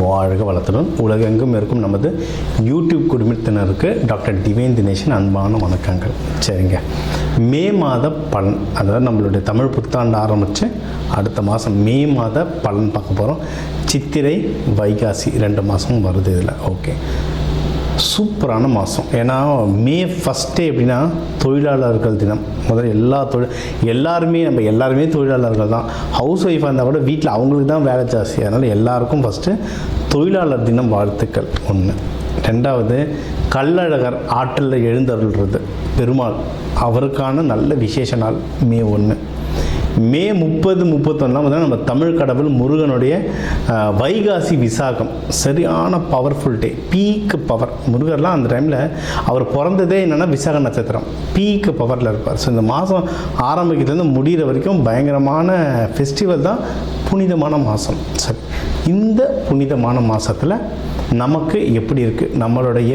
வாழ்க வளத்துடன் உலகெங்கும் இருக்கும் நமது யூடியூப் குடும்பத்தினருக்கு டாக்டர் டிவைன் தினேஷன் அன்பான வணக்கங்கள். சரிங்க, மே மாத பலன், அதாவது நம்மளுடைய தமிழ் புத்தாண்டு ஆரம்பித்து அடுத்த மாதம் மே மாத பலன் பார்க்க போகிறோம். சித்திரை வைகாசி 2 மாதமும் வருது இதில். ஓகே, சூப்பரான மாதம். ஏன்னா மே ஃபஸ்ட்டே எப்படின்னா தொழிலாளர்கள் தினம். முதல்ல எல்லாருமே தொழிலாளர்கள் தான். ஹவுஸ் ஒய்ஃபாக இருந்தால் கூட வீட்டில் அவங்களுக்கு தான் வேலை ஜாஸ்தி. அதனால் எல்லாருக்கும் ஃபஸ்ட்டு தொழிலாளர் தினம் வாழ்த்துக்கள் 1. 2வது கள்ளழகர் ஆற்றில் எழுந்தருள்றது பெருமாள், அவருக்கான நல்ல விசேஷ நாள் மே 1. மே 30, 31 நம்ம தமிழ் கடவுள் முருகனுடைய வைகாசி விசாகம், சரியான பவர்ஃபுல் டே, பீக்கு பவர். முருகர்லாம் அந்த டைமில் அவர் பிறந்ததே என்னென்னா விசாக நட்சத்திரம், பீக்கு பவரில் இருப்பார். ஸோ இந்த மாதம் ஆரம்பிக்கிறதுலேருந்து முடிகிற வரைக்கும் பயங்கரமான ஃபெஸ்டிவல் தான், புனிதமான மாதம். சரி, இந்த புனிதமான மாதத்தில் நமக்கு எப்படி இருக்குது, நம்மளுடைய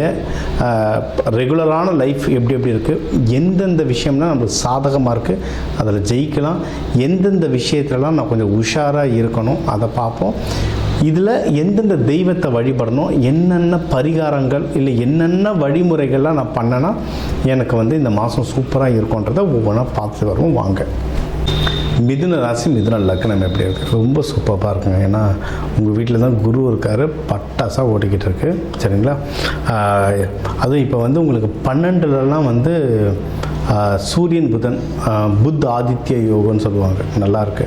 ரெகுலரான லைஃப் எப்படி இருக்குது, எந்தெந்த விஷயம்லாம் நம்மளுக்கு சாதகமாக இருக்குது, அதில் ஜெயிக்கலாம், எந்தெந்த விஷயத்துலலாம் நான் கொஞ்சம் உஷாராக இருக்கணும், அதை பார்ப்போம். இதில் எந்தெந்த தெய்வத்தை வழிபடணும், என்னென்ன பரிகாரங்கள் இல்லை என்னென்ன வழிமுறைகள்லாம் நான் பண்ணேன்னா எனக்கு இந்த மாதம் சூப்பராக இருக்குன்றதை ஒவ்வொன்றா பார்த்து வருவோம். வாங்க. மிதுன ராசி மிதுன லக்னம் எப்படி இருக்குது? ரொம்ப சூப்பராக இருக்குங்க. ஏன்னா உங்கள் வீட்டில் தான் குரு இருக்கார், பட்டாசாக ஓடிக்கிட்டு இருக்கு. சரிங்களா? அதுவும் இப்போ உங்களுக்கு 12லலாம் சூரியன் புதன் புத் ஆதித்ய யோகம்னு சொல்லுவாங்க, நல்லாயிருக்கு.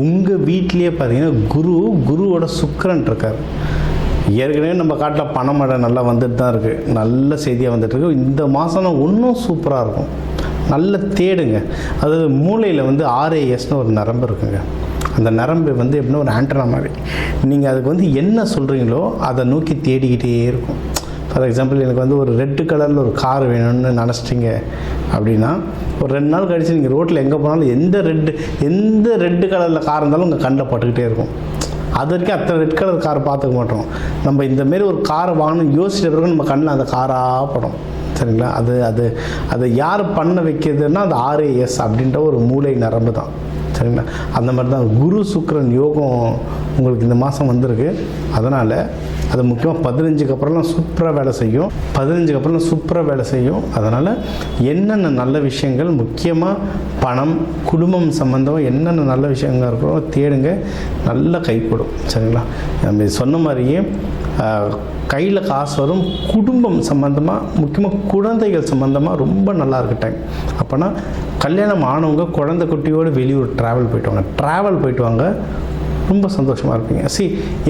உங்கள் வீட்லேயே பார்த்தீங்கன்னா குருவோட சுக்கிரன் இருக்கார். ஏற்கனவே நம்ம காட்டில் பணமழை நல்லா வந்துட்டு தான் இருக்குது, நல்ல செய்தியாக வந்துட்டுருக்கு. இந்த மாதம் இன்னும் சூப்பராக இருக்கும். நல்ல தேடுங்க. அதாவது மூளையில் RASன்னு ஒரு நரம்பு இருக்குங்க. அந்த நரம்பு எப்படின்னா ஒரு ஆண்டனா மாதிரி. நீங்கள் அதுக்கு என்ன சொல்கிறீங்களோ அதை நோக்கி தேடிக்கிட்டே இருக்கும். ஃபார் எக்ஸாம்பிள், எனக்கு ஒரு ரெட்டு கலரில் ஒரு கார் வேணும்னு நினச்சிட்டிங்க அப்படின்னா, ஒரு 2 நாள் கழித்து நீங்கள் ரோட்டில் எங்கே போனாலும் எந்த ரெட்டு கலரில் கார் இருந்தாலும் உங்கள் கண்ணில் பட்டுக்கிட்டே இருக்கும். அது வரைக்கும் அத்தனை ரெட் கலர் கார் பார்த்துக்க மாட்டோம். நம்ம இந்தமாரி ஒரு காரை வாங்கணும்னு யோசிச்ச பிறகு நம்ம கண்ணில் அந்த காராக படும். சரிங்களா? அதை யார் பண்ண வைக்கிறதுன்னா அது RAS அப்படின்ற ஒரு மூளை நரம்பு தான். சரிங்களா? அந்த மாதிரி தான் குரு சுக்கிரன் யோகம் உங்களுக்கு இந்த மாதம் வந்திருக்கு. அதனால் அது முக்கியமாக 15க்கு அப்புறம்லாம் சூப்பராக வேலை செய்யும். அதனால் என்னென்ன நல்ல விஷயங்கள், முக்கியமாக பணம், குடும்பம் சம்மந்தம் என்னென்ன நல்ல விஷயங்கள் இருக்கிறோ தேடுங்க, நல்லா கைகூடும். சரிங்களா? நம்ம சொன்ன மாதிரியே கையில் காசு வரும். குடும்பம் சம்மந்தமாக, முக்கியமாக குழந்தைகள் சம்மந்தமாக ரொம்ப நல்லாயிருக்கு டைம். அப்போனா கல்யாணம் ஆனவங்க குழந்தை குட்டியோடு வெளியூர் ட்ராவல் போயிட்டு வாங்க, ரொம்ப சந்தோஷமாக இருப்பீங்க.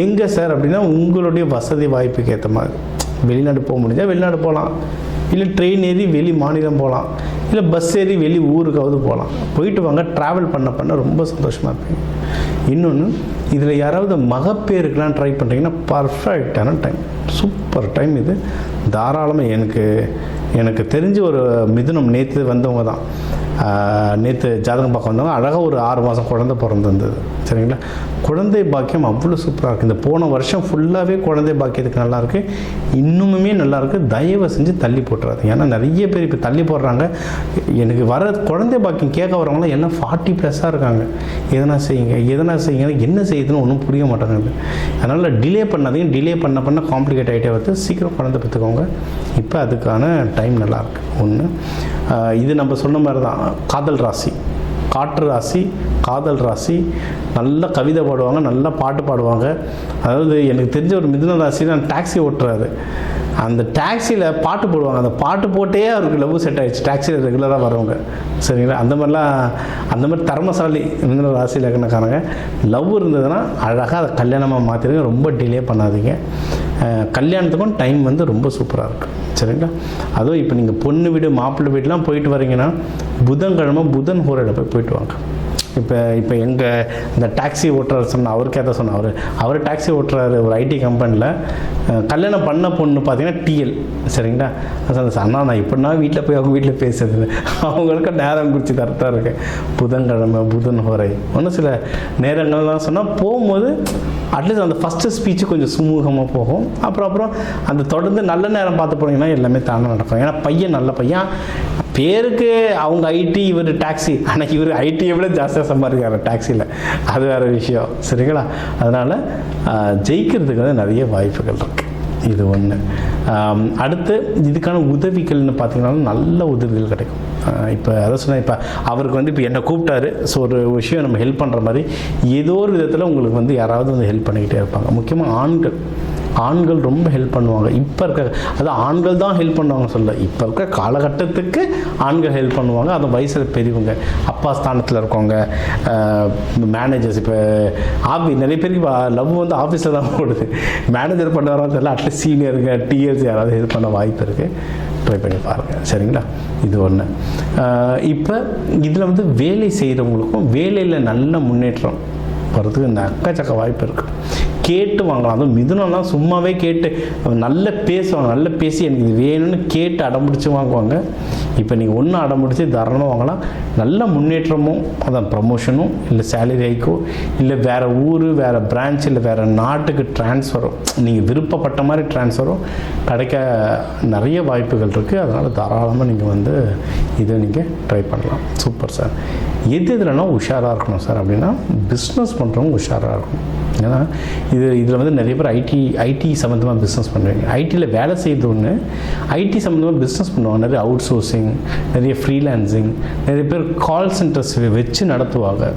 எங்கே சார் அப்படின்னா, உங்களுடைய வசதி வாய்ப்புக்கு ஏற்ற மாதிரி வெளிநாடு போக முடிஞ்சால் வெளிநாடு போகலாம், இல்லை ட்ரெயின் ஏறி வெளி மாநிலம் போகலாம், இல்லை பஸ் ஏறி வெளி ஊருக்காவது போகலாம். போயிட்டு வாங்க, ட்ராவல் பண்ண ரொம்ப சந்தோஷமாக இருப்பீங்க. இன்னொன்று, இதில் யாராவது மகப்பேருக்கெலாம் ட்ரை பண்ணுறீங்கன்னா பர்ஃபெக்டான டைம், சூப்பர் டைம் இது. தாராளமாக எனக்கு தெரிஞ்ச ஒரு மிதுனம் நேற்று வந்தவங்க தான். நேற்று ஜாதகம் பார்க்க வந்தவங்க அழகாக ஒரு 6 மாதம் குழந்தை பிறந்திருந்தது. சரிங்களா? குழந்தை பாக்கியம் அவ்வளோ சூப்பராக இருக்குது. இந்த போன வருஷம் ஃபுல்லாகவே குழந்தை பாக்கியத்துக்கு நல்லாயிருக்கு, இன்னுமே நல்லாயிருக்கு. தயவு செஞ்சு தள்ளி போட்டுறாது. ஏன்னா நிறைய பேர் இப்போ தள்ளி போடுறாங்க. எனக்கு வர குழந்தை பாக்கியம் கேட்க வரவங்களாம் எல்லாம் 40+ இருக்காங்க. எதனா செய்யுங்க என்ன செய்யுதுன்னு ஒன்றும் புரிய மாட்டேங்குது. அதனால் டிலே பண்ணாதீங்க. டிலே பண்ண காம்ப்ளிகேட் ஆகிட்டே வருது. சீக்கிரம் குழந்தை பெற்றுக்கோங்க. இப்போ அதுக்கான டைம் நல்லாயிருக்கு. 1. இது நம்ம சொன்ன மாதிரி தான் காதல் ராசி, காற்று ராசி, காதல் ராசி. நல்ல கவிதை பாடுவாங்க, நல்ல பாட்டு பாடுவாங்க. அதாவது எனக்கு தெரிஞ்ச ஒரு மிதுன ராசி தான் டாக்ஸி ஓட்டுறாரு. அந்த டாக்ஸியில் பாட்டு போடுவாங்க. அந்த பாட்டு போட்டே அவருக்கு லவ் செட் ஆகிடுச்சு, டாக்ஸியில் ரெகுலராக வரவங்க. சரிங்களா? அந்த மாதிரி திறமசாலி மிதுன ராசி லக்னக்காரங்க. லவ் இருந்ததுன்னா அழகாக அதை கல்யாணமாக மாற்றிடுங்க. ரொம்ப டிலே பண்ணாதீங்க. கல்யாணத்துக்கும் டைம் ரொம்ப சூப்பராக இருக்குது. சரிங்களா? அதுவும் இப்போ நீங்கள் பொண்ணு வீடு மாப்பிள்ளை வீடுலாம் போயிட்டு வரீங்கன்னா புதன்கிழமை புதன் ஹோரையில் போயிட்டு வாங்க. இப்போ இந்த டாக்ஸி ஓட்டுறாரு சொன்னால் அவருக்கே சொன்னார். அவர் டாக்ஸி ஓட்டுறாரு ஒரு IT கம்பெனியில். கல்யாணம் பண்ண பொண்ணு பார்த்தீங்கன்னா TL. சரிங்களா? அண்ணா நான் இப்படின்னா வீட்டில் போய் அவங்க வீட்டில் பேசுறது, அவங்களுக்கு நேரம் குறித்து கரெக்டாக இருக்கு. புதன்கிழமை புதன் ஹோரை. ஒன்றும் சில நேரங்கள்லாம் சொன்னால் போகும்போது அட்லீஸ்ட் அந்த ஃபஸ்ட்டு ஸ்பீச்சு கொஞ்சம் சுமூகமாக போகும். அப்புறம் அந்த தொடர்ந்து நல்ல நேரம் பார்த்து போனீங்கன்னா எல்லாமே தானே நடக்கும். ஏன்னா பையன் நல்ல பையன், பேருக்கு அவங்க ஐடி, இவர் டாக்ஸி. ஆனால் இவர் ஐடியை விட ஜாஸ்தியாக சம்பாதிக்கிறார் டாக்ஸியில். அது வேறு விஷயம். சரிங்களா? அதனால் ஜெயிக்கிறதுக்கு வந்து நிறைய வாய்ப்புகள் இருக்குது. இது ஒன்று. அடுத்து இதுக்கான உதவிகள்னு பார்த்தீங்கன்னா நல்ல உதவிகள் கிடைக்கும். இப்போ அதை சொன்னால், இப்போ அவருக்கு வந்து இப்போ என்னை கூப்பிட்டாரு, ஸோ ஒரு விஷயம் நம்ம ஹெல்ப் பண்ணுற மாதிரி ஏதோ ஒரு விதத்தில் உங்களுக்கு வந்து யாராவது வந்து ஹெல்ப் பண்ணிக்கிட்டே இருப்பாங்க. முக்கியமாக ஆண்கள் ரொம்ப ஹெல்ப் பண்ணுவாங்க. இப்போ இருக்க, அது ஆண்கள் தான் ஹெல்ப் பண்ணுவாங்க சொல்ல, இப்போ இருக்க காலகட்டத்துக்கு ஆண்கள் ஹெல்ப் பண்ணுவாங்க. அது வயசில் பெரியவங்க, அப்பா ஸ்தானத்தில் இருக்கவங்க, மேனேஜர்ஸ். இப்போ நிறைய பேருக்கு லவ் வந்து ஆஃபீஸில் தான் போடுது. மேனேஜர் பண்ணுறவங்க தெரியல, அட்லீஸ்ட் சீனியருங்க, டிஎல்சி யாராவது ஹெல்ப் பண்ண வாய்ப்பு இருக்குது. ட்ரை பண்ணி பாருங்கள். சரிங்களா? இது ஒன்று. இப்போ இதில் வந்து வேலை செய்கிறவங்களுக்கும் வேலையில் நல்ல முன்னேற்றம் வர்றதுக்கு எக்கச்சக்க வாய்ப்பு இருக்குது. கேட்டு வாங்கலாம். அதுவும் மிதுனம்லாம் சும்மாவே கேட்டு நல்ல பேசுவாங்க. நல்ல பேசி எனக்கு இது வேணும்னு கேட்டு அடம்பிடிச்சு வாங்குவாங்க. இப்போ நீங்கள் ஒன்று அடம்பிடிச்சு தாராளமாக வாங்கலாம். நல்ல முன்னேற்றமும், அதான் ப்ரமோஷனும், இல்லை சேலரி ஹைக்கோ, இல்லை வேறு ஊர், வேறு பிரான்ச், இல்லை வேறு நாட்டுக்கு ட்ரான்ஸ்ஃபரும், நீங்கள் விருப்பப்பட்ட மாதிரி ட்ரான்ஸ்ஃபரும் கிடைக்க நிறைய வாய்ப்புகள் இருக்குது. அதனால் தாராளமாக நீங்கள் வந்து இதை நீங்கள் ட்ரை பண்ணலாம். Super sir. எதுலனா உஷாராக இருக்கணும் சார் அப்படின்னா, பிஸ்னஸ் பண்ணுறவங்க உஷாராக இருக்கணும். ஏன்னா இதில் வந்து நிறைய பேர் ஐடி சம்மந்தமாக பிஸ்னஸ் பண்ணுவீங்க. ஐடியில் வேலை செய்கிறது ஒன்று, ஐடி சம்மந்தமாக பிஸ்னஸ் பண்ணுவாங்க. நிறைய அவுட் சோர்சிங், நிறைய ஃப்ரீலான்சிங், நிறைய பேர் கால் சென்டர்ஸ் வச்சு நடத்துவாங்க.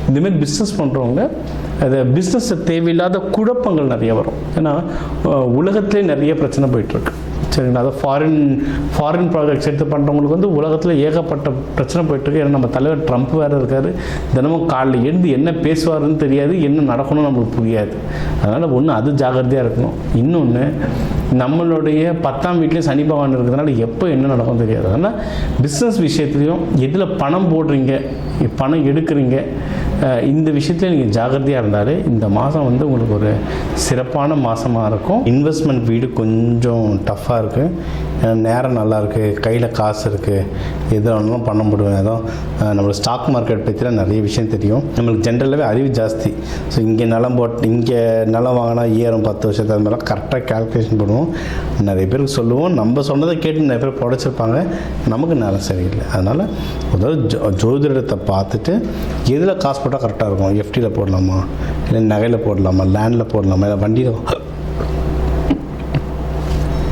இந்தமாரி பிஸ்னஸ் பண்ணுறவங்க அது பிஸ்னஸில் தேவையில்லாத குழப்பங்கள் நிறைய வரும். ஏன்னா உலகத்திலே நிறைய பிரச்சனை போயிட்டுருக்கு. சரிங்களா? அது ஃபாரின் ப்ராஜெக்ட்ஸ் எடுத்து பண்ணுறவங்களுக்கு வந்து உலகத்தில் ஏகப்பட்ட பிரச்சனை போயிட்டுருக்கு. ஏன்னா நம்ம தலைவர் ட்ரம்ப் வேறு இருக்கார். தினமும் காலையில் எழுந்து என்ன பேசுவாருன்னு தெரியாது, என்ன நடக்கணும்னு நம்மளுக்கு புரியாது. அதனால் ஒன்று அது ஜாகிரதையாக இருக்கணும். இன்னொன்று, நம்மளுடைய 10ஆம் வீட்லேயும் சனி பகவான் இருக்கிறதுனால எப்போ என்ன நடக்கும் தெரியாது. அதனால் பிஸ்னஸ் விஷயத்துலையும் எதில் பணம் போடுறீங்க, பணம் எடுக்கிறீங்க, இந்த விஷயத்தில் நீங்கள் ஜாகிரதையாக இருந்தாலே இந்த மாதம் வந்து உங்களுக்கு ஒரு சிறப்பான மாதமாக இருக்கும். இன்வெஸ்ட்மெண்ட் வீடு கொஞ்சம் டஃப்பாக இருக்குது. நேரம் நல்லா இருக்குது, கையில் காசு இருக்குது, எதில் வேணாலும் பண்ண முடியும். ஏதோ நம்மளுக்கு ஸ்டாக் மார்க்கெட் பற்றிலாம் நிறைய விஷயம் தெரியும். நம்மளுக்கு ஜென்ரலாகவே அறிவு ஜாஸ்தி. ஸோ இங்கே இங்கே நிலம் வாங்கினா ஏறும் 10 வருஷத்துக்கு, அது மாதிரிலாம் கரெக்டாக கேல்குலேஷன் பண்ணுவோம். நிறைய பேருக்கு சொல்லுவோம், நம்ம சொன்னதை கேட்டு நிறைய பேர் புடைச்சிருப்பாங்க. நமக்கு நேரம் சரியில்லை. அதனால் முதல்ல ஜோதிடத்தை பார்த்துட்டு எதில் காசு போட்டால் கரெக்டாக இருக்கும், எஃப்டியில் போடலாமா, இல்லை நகையில் போடலாமா, லேண்டில் போடலாமா,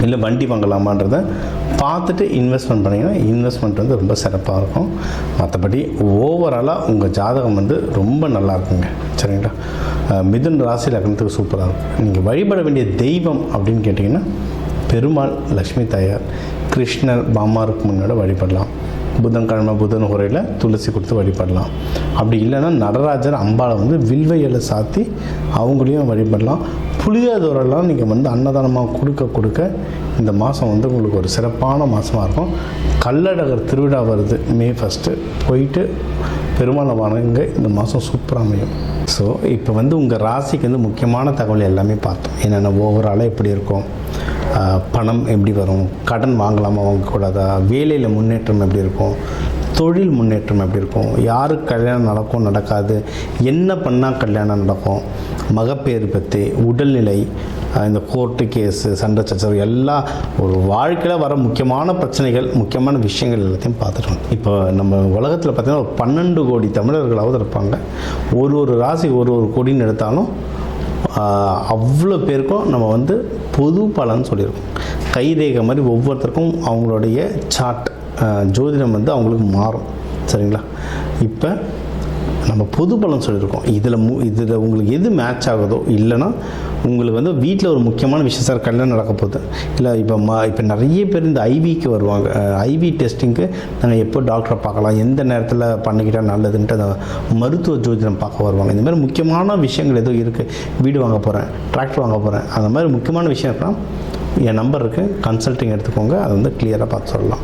இல்லை வண்டி வாங்கலாமான்றதை பார்த்துட்டு இன்வெஸ்ட்மெண்ட் பண்ணிங்கன்னா இன்வெஸ்ட்மெண்ட் வந்து ரொம்ப சிறப்பாக இருக்கும். மற்றபடி ஓவராலாக உங்கள் ஜாதகம் வந்து ரொம்ப நல்லா இருக்குங்க. சரிங்களா? மிதுன் ராசி லக்னத்துக்கு சூப்பராக இருக்கும். நீங்கள் வழிபட வேண்டிய தெய்வம் அப்படின்னு கேட்டிங்கன்னா பெருமாள், லக்ஷ்மி தாயார், கிருஷ்ணர், பாமாருக்கு முன்னோட வழிபடலாம். புதன்கிழமை புதன் உரையில் துளசி கொடுத்து வழிபடலாம். அப்படி இல்லைன்னா நடராஜர், அம்பாளை வந்து வில்வ இலை சாத்தி அவங்களையும் வழிபடலாம். புளியோதரெல்லாம் நீங்கள் வந்து அன்னதானமாக கொடுக்க இந்த மாதம் வந்து உங்களுக்கு ஒரு சிறப்பான மாதமாக இருக்கும். கள்ளழகர் திருவிழா வருது May 1. போயிட்டு பெருமாளை வணங்க இந்த மாதம் சூப்பராக அமையும். ஸோ இப்போ வந்து உங்கள் ராசிக்கு வந்து முக்கியமான தகவல் எல்லாமே பார்த்தோம். என்னென்ன ஓவராலாக எப்படி இருக்கும், பணம் எப்படி வரும், கடன் வாங்கலாமா வாங்கக்கூடாதா, வேலையில் முன்னேற்றம் எப்படி இருக்கும், தொழில் முன்னேற்றம் எப்படி இருக்கும், யாருக்கு கல்யாணம் நடக்கும் நடக்காது, என்ன பண்ணால் கல்யாணம் நடக்கும், மகப்பேறு பற்றி, உடல்நிலை, இந்த கோர்ட்டு கேஸு, சண்டை சச்சரவு, எல்லா ஒரு வாழ்க்கையில் வர முக்கியமான பிரச்சனைகள், முக்கியமான விஷயங்கள் எல்லாத்தையும் பார்த்துட்டோம். இப்போ நம்ம உலகத்தில் பார்த்திங்கன்னா ஒரு 12 கோடி தமிழர்களாவது இருப்பாங்க. ஒரு ராசி ஒரு கோடின்னு எடுத்தாலும் அவ்வளோ பேருக்கும் நம்ம வந்து பொது பலன் சொல்லியிருக்கோம். கைரேகை மாதிரி ஒவ்வொருத்தருக்கும் அவங்களுடைய சார்ட், ஜோதிடம் வந்து அவங்களுக்கு மாறும். சரிங்களா? இப்போ நம்ம பொது பலன் சொல்லியிருக்கோம். இதில் உங்களுக்கு எது மேட்ச் ஆகுதோ, இல்லைன்னா உங்களுக்கு வந்து வீட்டில் ஒரு முக்கியமான விஷயம், சார் கல்யாணம் நடக்க போகுது, இல்லை இப்போ நிறைய பேர் இந்த ஐவிக்கு வருவாங்க. ஐவி டெஸ்டிங்க்கு நாங்கள் எப்போ டாக்டரை பார்க்கலாம், எந்த நேரத்தில் பண்ணிக்கிட்டால் நல்லதுன்ட்டு அந்த மருத்துவ ஜோதிடம் பார்க்க வருவாங்க. இந்த மாதிரி முக்கியமான விஷயங்கள் எதுவும் இருக்குது, வீடு வாங்க போகிறேன், டிராக்டர் வாங்க போகிறேன், அந்த மாதிரி முக்கியமான விஷயம் இருக்கலாம், என் நம்பர் இருக்குது, கன்சல்ட்டிங் எடுத்துக்கோங்க. அதை வந்து கிளியராக பார்த்து சொல்லலாம்.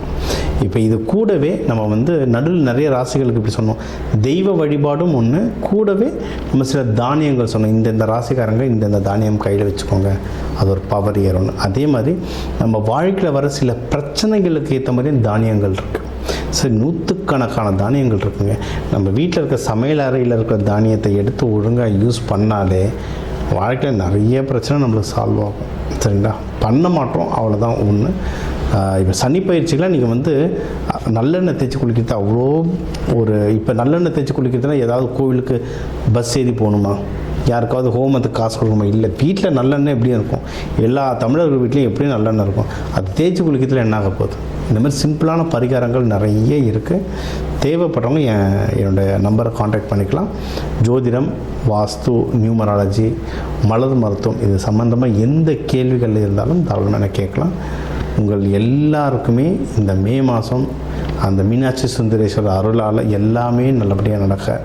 இப்போ இது கூடவே நம்ம வந்து நடுவில் நிறைய ராசிகளுக்கு இப்படி சொன்னோம், தெய்வ வழிபாடும் ஒன்று, கூடவே நம்ம சில தானியங்கள் சொன்னோம். இந்த ராசிக்காரங்க இந்த தானியம் கையில் வச்சுக்கோங்க, அது ஒரு பவர் ஏறணும். அதே மாதிரி நம்ம வாழ்க்கையில் வர சில பிரச்சனைகளுக்கு ஏற்ற மாதிரி தானியங்கள் இருக்குது. சரி, 100கணக்கான தானியங்கள் இருக்குங்க. நம்ம வீட்டில் இருக்க சமையல் அறையில் இருக்கிற தானியத்தை எடுத்து ஒழுங்காக யூஸ் பண்ணாலே வாழ்க்கையில் நிறைய பிரச்சனை நம்மளுக்கு சால்வ் ஆகும். சரிங்களா? பண்ண மாட்டோம், அவ்வளோதான் ஒன்று. இப்போ சனி பயிற்சிக்கெலாம் நீங்கள் வந்து நல்லெண்ணெய் தேய்ச்சி குளிக்கிறது அவ்வளோ ஒரு, இப்போ நல்லெண்ணெய் தேய்ச்சி குளிக்கிறதுனா ஏதாவது கோவிலுக்கு பஸ் ஏறி போகணுமா, யாருக்காவது ஹோமத்துக்கு காசு கொடுக்கணுமா? இல்லை, வீட்டில் நல்லெண்ணெய் எப்படியும் இருக்கும், எல்லா தமிழர்கள் வீட்லேயும் எப்படியும் நல்லெண்ணெய் இருக்கும். அது தேய்ச்சி குளிக்கிறதுல என்ன ஆக போகுது? இந்த மாதிரி சிம்பிளான பரிகாரங்கள் நிறைய இருக்குது. தேவைப்படுறவங்க என்னுடைய நம்பரை காண்டாக்ட் பண்ணிக்கலாம். ஜோதிடம், வாஸ்து, நியூமராலஜி, மலர் மருத்துவம் இது சம்மந்தமாக எந்த கேள்விகள் இருந்தாலும் தாராளமாக கேட்கலாம். உங்கள் எல்லாருக்குமே இந்த மே மாதம் அந்த மீனாட்சி சுந்தரேஸ்வரர் அருளால் எல்லாமே நல்லபடியாக நடக்க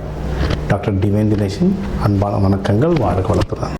டாக்டர் டிவைன் தினேஷன் அன்பான வணக்கங்கள். வாழ்க வளத்துடன்.